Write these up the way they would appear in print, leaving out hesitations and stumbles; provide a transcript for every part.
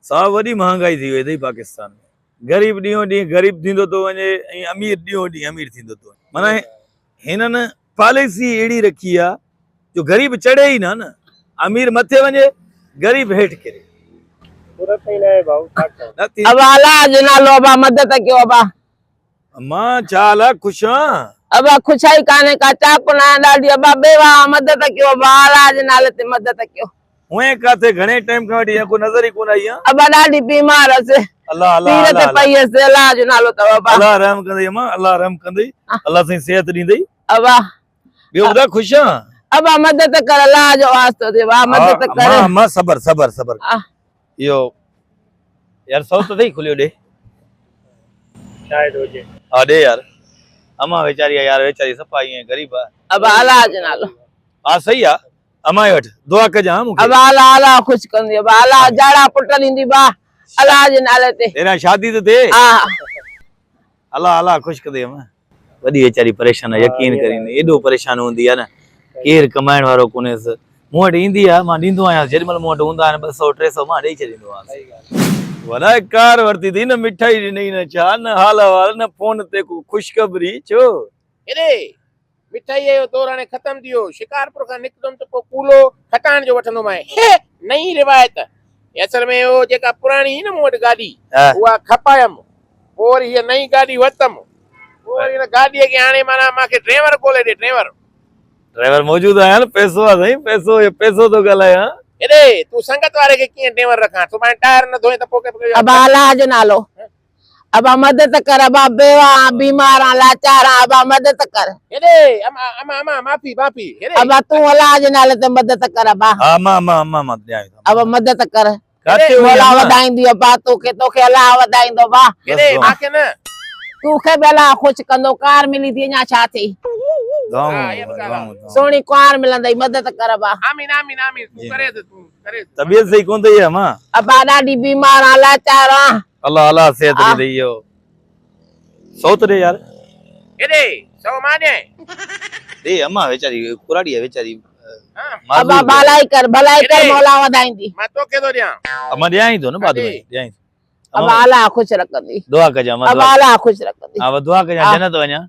साहब वॾी महांगाई थी वई अथई पाकिस्तान में। गरीब ॾींहों ॾींहुं गरीब थींदो थो वञे ऐं अमीर ॾींहों ॾींहुं अमीर थींदो थो वञे। माना हिननि पॉलिसी अहिड़ी रखी आहे जो गरीब चढ़े ई न अमीर मथे वञे गरीब हेठि किरे। अब आला जनालो अब मदद क्यों अब मां चाला खुश हां अब खुशाई काने का चाकू ना डाडी अब बेवा मदद क्यों अब आला जनाले ते मदद क्यों हुए काथे घणे टाइम का वठी को नजर ही कोन आई हां। अब डाडी बीमार से अल्लाह अल्लाह पीर ते पई से अल्लाह जनालो त अब अल्लाह रहम कंदई अम्मा अल्लाह रहम कंदई अल्लाह से सेहत ॾींदई। अब ॿियो ॿुधा खुश हां अब मदद कर अल्लाह जो वास्तो दे वा मदद कर अम्मा सबर सबर सबर यो यार सौ तो थई खुलियो दे शायद हो जे हां दे यार अम्मा बेचारी यार बेचारी सफाई है गरीब है। अब अल्लाह जनालो हां सही है अम्मा वठ दुआ कजा मुके अब अल्लाह खुश कंदी अब अल्लाह जाड़ा पुटल इंदी बा अल्लाह जनाले ते तेरा शादी तो दे हां अल्लाह अल्लाह खुश कर दे अम्मा। वडी बेचारी परेशान है यकीन करीने एडो परेशान होंदी है ना केर कमाइण वारो कोने मोट इंदी है मां दींदो आया जेमल मोट हुंदा 200 300 मां देई छदींदो आ। वला कार वरती थी न मिठाई ॾिनई न छा न हाल अहवाल न फोन ते को खुशखबरी छो अरे मिठाई जो दौर हाणे खत्म थियो शिकारपुर खां निकदम तो को कूलो खटाण जो वठंदो मैं नई रिवायत असल में वो जेका पुरानी न मोट गाड़ी उहा खपायम और ये नई गाड़ी वतम और इन गाड़ी के हाणे माना माके ड्राइवर कोले दे ड्राइवर मौजूद है न पैसो आ सही पैसो तो गलाया। अरे तू संगत वाले के किए ड्राइवर रखा तो मैं टायर न धोए तो पोके अब अल्लाह जनालो अब मदद कर अब बेवा बीमार लाचार अब मदद कर अरे अम्मा अम्मा अम्मा माफी माफी अरे अब तू अल्लाह जनाले ते मदद कर अब हां मां मत जाए अब मदद कर काथे बोला वदाई दियो बा तो के अल्लाह वदाई दो बा अरे माके न तू के बेला खुश कंदो कार मिली थी ना छा थी सोनी कार मिलंदई मदद कर बा आमीन आमीन आमीन तू करे तबीयत सही कोन थई है मां अब डाडी बीमार लाचार अल्लाह अल्लाह सेहत दी दईयो सौत दे यार अरे सौ माने दे अम्मा बेचारी कुराड़ी है बेचारी अब भलाई कर मौला वदाई दी मैं तो के दो दिया अम्मा दियाई तो न बाद में दियाई अब अल्लाह खुश रखंदी दुआ कजा अम्मा अब अल्लाह खुश रखंदी हां दुआ कजा जन्नत वञा।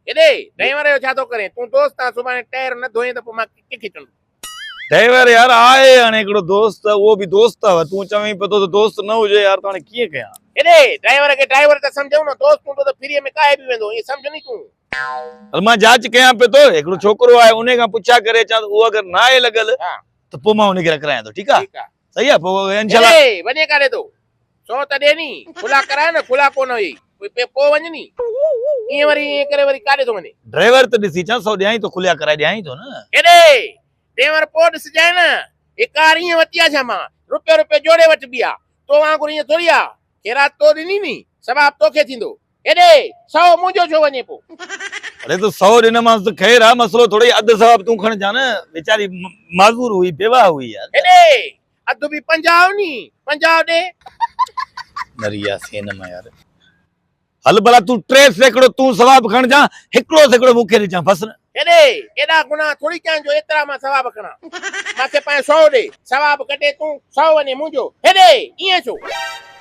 अरे ड्राइवर जो छा तो करे तू दोस्त आ सुभाणे टायर न धोए त मां के खिचण ड्राइवर यार आए हाणे एकड़ो दोस्त वो भी दोस्त है तू चवे पतो तो दोस्त न हुजे यार ताने किए कया अरे ड्राइवर के ड्राइवर त समझऊ न दोस्त तू तो फ्री में काहे भी वेंदो ये समझ नहीं तू हल मां जांच कया पे तो एकड़ो छोकरो आए उने का पूछा करे चा वो अगर ना आए लगल तो पो मां उने के रखराया तो ठीक है सही है पो इंशाल्लाह अरे बने करे तो सो त देनी खुला कराए न खुला कोन होई कोई पे पो वञनी ये वरी ये करे वरी काडे तो वने ड्राइवर तो दिसी चा 100 ॾियाई तो खुलिया कराए ॾियाई तो न अरे ड्राइवर पो दिस जाए न ये कार ये वतिया छा मां रुपए जोड़े वट बिया तो वांगुर ये थोड़िया केरा तो दिनी नी सवाब तोखे थींदो अरे 100 मुंजो छो वने पो अरे तो 100 दिन मां तो खैर है मसलो थोड़ी अध सवाब तू खण जा न बेचारी माजूर हुई बेवा हुई यार अरे अध भी 50 नी 50 दे नरिया सेन में यार हल भला तू 3 सैकड़ो तू सवाब खण जा 1 सैकड़ो मुखे ॾिजां बस न अरे एडा गुनाह थोड़ी क्या जो एतरा मां सवाब खणा माथे पाए 100 दे सवाब कटे तू 100 वने मुंजो अरे इए छो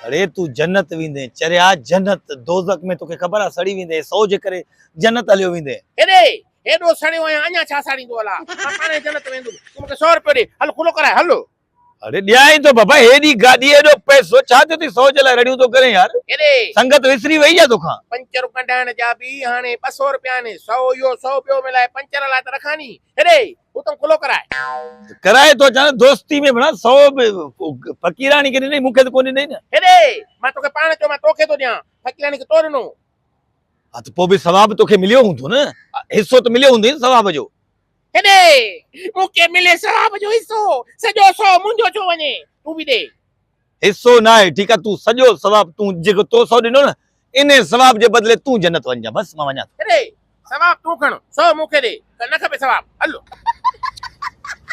अरे तू जन्नत विंदे चरिया जन्नत दोज़ख में तोके खबर आ सड़ी विंदे 100 जे करे जन्नत हलियो विंदे अरे एडो सड़ियो आया अञा छा साड़ींदो हला पाणे जन्नत वेंदो तू मूंखे 100 रुपए दे हल खुलो कराए हलो अरे ॾियाई तो बाबा हेडी गाड़ी एडो पैसो छा थियो थी 100 जे लाइ रड़ियूं तो करे यार अरे संगत विसरी वई है तोखां पंचर कढाइण जा भी हाणे 200 रुपया ने 100 यो 100 पियो मिलाए पंचर ला त रखानी अरे तू तो खुलो कराए तो चा दोस्ती में बना 100 फकीरानी के नहीं मुखे तो कोनी नहीं ना अरे मैं तोके पाण चो मैं तोखे तो दिया फकीरानी के तोरनो हां तो पो भी सवाब तोखे मिलियो हुंदो न हिस्सो तो मिलियो हुंदो सवाब जो अरे मुके मिले सवाब जो हिस्सो सजो 100 मुंजो छो वने तू भी दे हिस्सो ना है ठीक है तू सजो सवाब तू जेको तो 100 दिनो न इने सवाब जे बदले तू जन्नत वञ जा बस मां वञा अरे सवाब तू खण 100 मुके दे न खपे सवाब हलो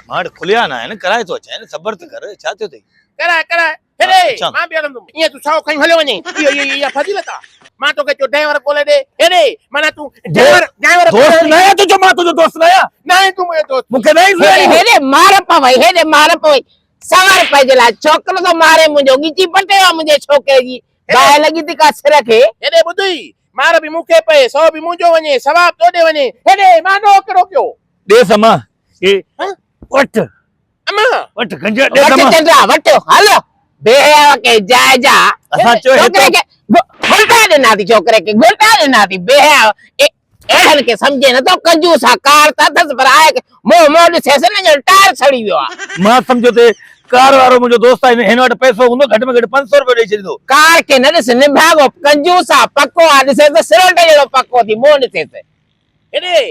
माड़ खुलिया ना है न कराए तो अच्छा है न सबर तो कर छा थियो थई कराए अरे मां भी हलंदुम ये तू 100 खई हले वने ये फजीलत आ मां तो के जो ड्राइवर कोले दे अरे माना तू ड्राइवर दोस्त नया तुझो मां तुझो दोस्त नया नहीं तू मेरे दोस्त मुके नहीं हेरे मार पवई 100 रुपए जे लाइ छोकिरो तो मारे मुंहिंजो ॻिची पटियो मुंहिंजे छोकिरे जी बाहि लॻी थी का सिर खे हेॾे ॿुधई मार बि मूंखे पए 100 बि मुंहिंजो वञे सवाब तोॾे वञे हेॾे मां ॾोकिरो कयो ॾे समा ए हाँ? वठ अम्मा वठ गंजा ॾे वट समा चंद्रा वट हलो बेहया के जायजा असां चयो छोकिरे खे घुल्टा ॾिना थी छोकिरे खे घुल्टा ॾिना थी बेहया अहिड़नि खे सम्झे नथो कंजूस आहे कार त अथसि पर आहे मोह मोह ॾिसेसि न जो टायर सड़ी वियो आहे मां सम्झो ते कार वारो मुंहिंजो दोस्त आहे हिन वटि पैसो हूंदो घटि में घटि 500 रुपया ॾेई छॾींदो कार खे न ॾिस निभागो कंजूस आहे पको आहे ॾिसेसि सिरोट जहिड़ो पको थी मोह ॾिसेसि हेॾे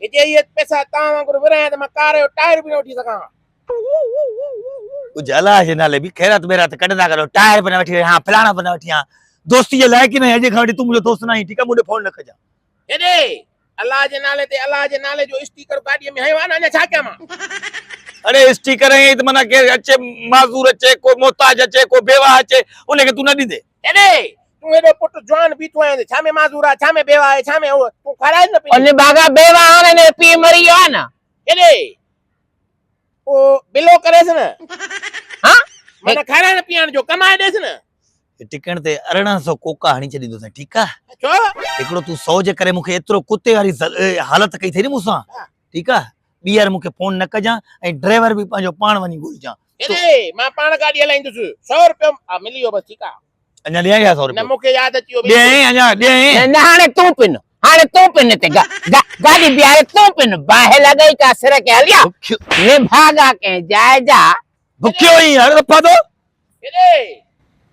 हिते इहे पैसा तव्हां वांगुरु विरायां त मां कार जो टायर बि न वठी सघां कुझु अलाह जे नाले बि ख़ैरात बेरात कढंदा करो टायर बि न वठी हा फलाणा बि न वठी हा दोस्ती जे लाइक़ ई न अॼु खां वठी तूं मुंहिंजो दोस्त न आहीं ठीकु आहे मुंहिंजो फोन न कजां हेॾे अलाह जे नाले ते अलाह जे नाले जो स्टिकर गाॾीअ में हयो आहे न अञा छा कयां मां अरे स्टिकर ऐं त माना केरु अचे माज़ूर अचे को मोहताज अचे को बेवाह अचे उनखे तूं न ॾींदे हेॾे तूं हेॾो पुट जवान बीठो आहीं छा में माज़ूर आहे छा में बेवा आहे छा में उहो तूं खाराए न पई उन बागा बेवा हाणे ने पी मरी वियो आहे न हेॾे ओ बिलो करेसि न हाँ माना खाराइण पीअण जो कमाए ॾेसि न टिकण ते 1800 कोका हणी छॾींदोसीं ठीकु आहे छो हिकिड़ो तूं 100 जे करे मूंखे एतिरो कुते वारी हालत कई थई न मूंसां ठीकु आहे ॿीहर मूंखे फोन न कजां ऐं ड्राइवर बि पंहिंजो पाण वञी घुरजां हेॾे मां पाण गाॾी हलाईंदुसि 100 रुपयो मिली वियो बसि ठीकु आहे अञा ॾियां या 100 न रुपया मूंखे यादि अची वियो ॾियां अञा ॾियां न हाणे तूं पिन ते गाॾी बीहारे तूं पिन बाहि लॻई का सिर खे हलिया निभागा के जायजा बुखियो ई हर दफ़ा तो हेॾे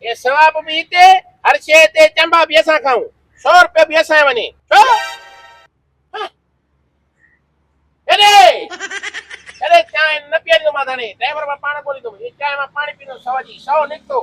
ये सवाब बि हिते हर शइ ते चंबा बि असां खाऊं 100 रुपयो बि असां वञे छो हेॾे चांहि न पीअंदो मां हाणे ड्राइवर मां पाण ॻोल्हींदुमि चांहि मां पाणी पीनो 100 जी 100 निकितो